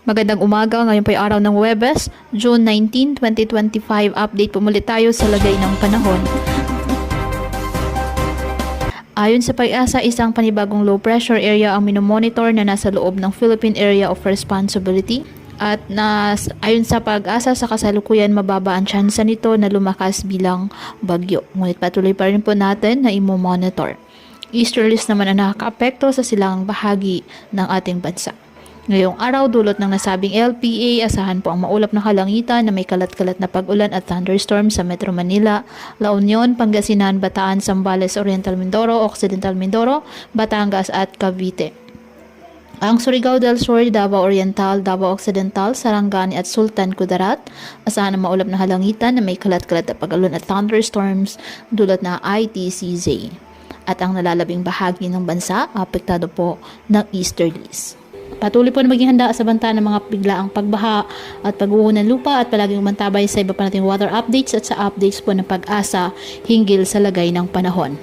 Magandang umaga, ngayon po ay araw ng Huwebes, June 19, 2025. Update po muli tayo sa lagay ng panahon. Ayon sa PAGASA, isang panibagong low pressure area ang minomonitor na nasa loob ng Philippine Area of Responsibility. At ayon sa PAGASA, sa kasalukuyan mababa ang tsansa nito na lumakas bilang bagyo. Ngunit patuloy pa rin po natin na imo-monitor. Easterlies naman ang nakakaapekto sa silangang bahagi ng ating bansa. Ngayong araw, dulot ng nasabing LPA, asahan po ang maulap na kalangitan na may kalat-kalat na pag-ulan at thunderstorm sa Metro Manila, La Union, Pangasinan, Bataan, Zambales, Oriental Mindoro, Occidental Mindoro, Batangas at Cavite. Ang Surigao del Sur, Davao Oriental, Davao Occidental, Sarangani at Sultan Kudarat, asahan ang maulap na kalangitan na may kalat-kalat na pag-ulan at thunderstorms dulot na ITCZ. At ang nalalabing bahagi ng bansa, apektado po ng easterlies. Patuloy po na maging handa sa banta ng mga biglaang pagbaha at pagguho ng lupa at palaging umantabay sa iba pa nating weather updates at sa updates po ng PAGASA hinggil sa lagay ng panahon.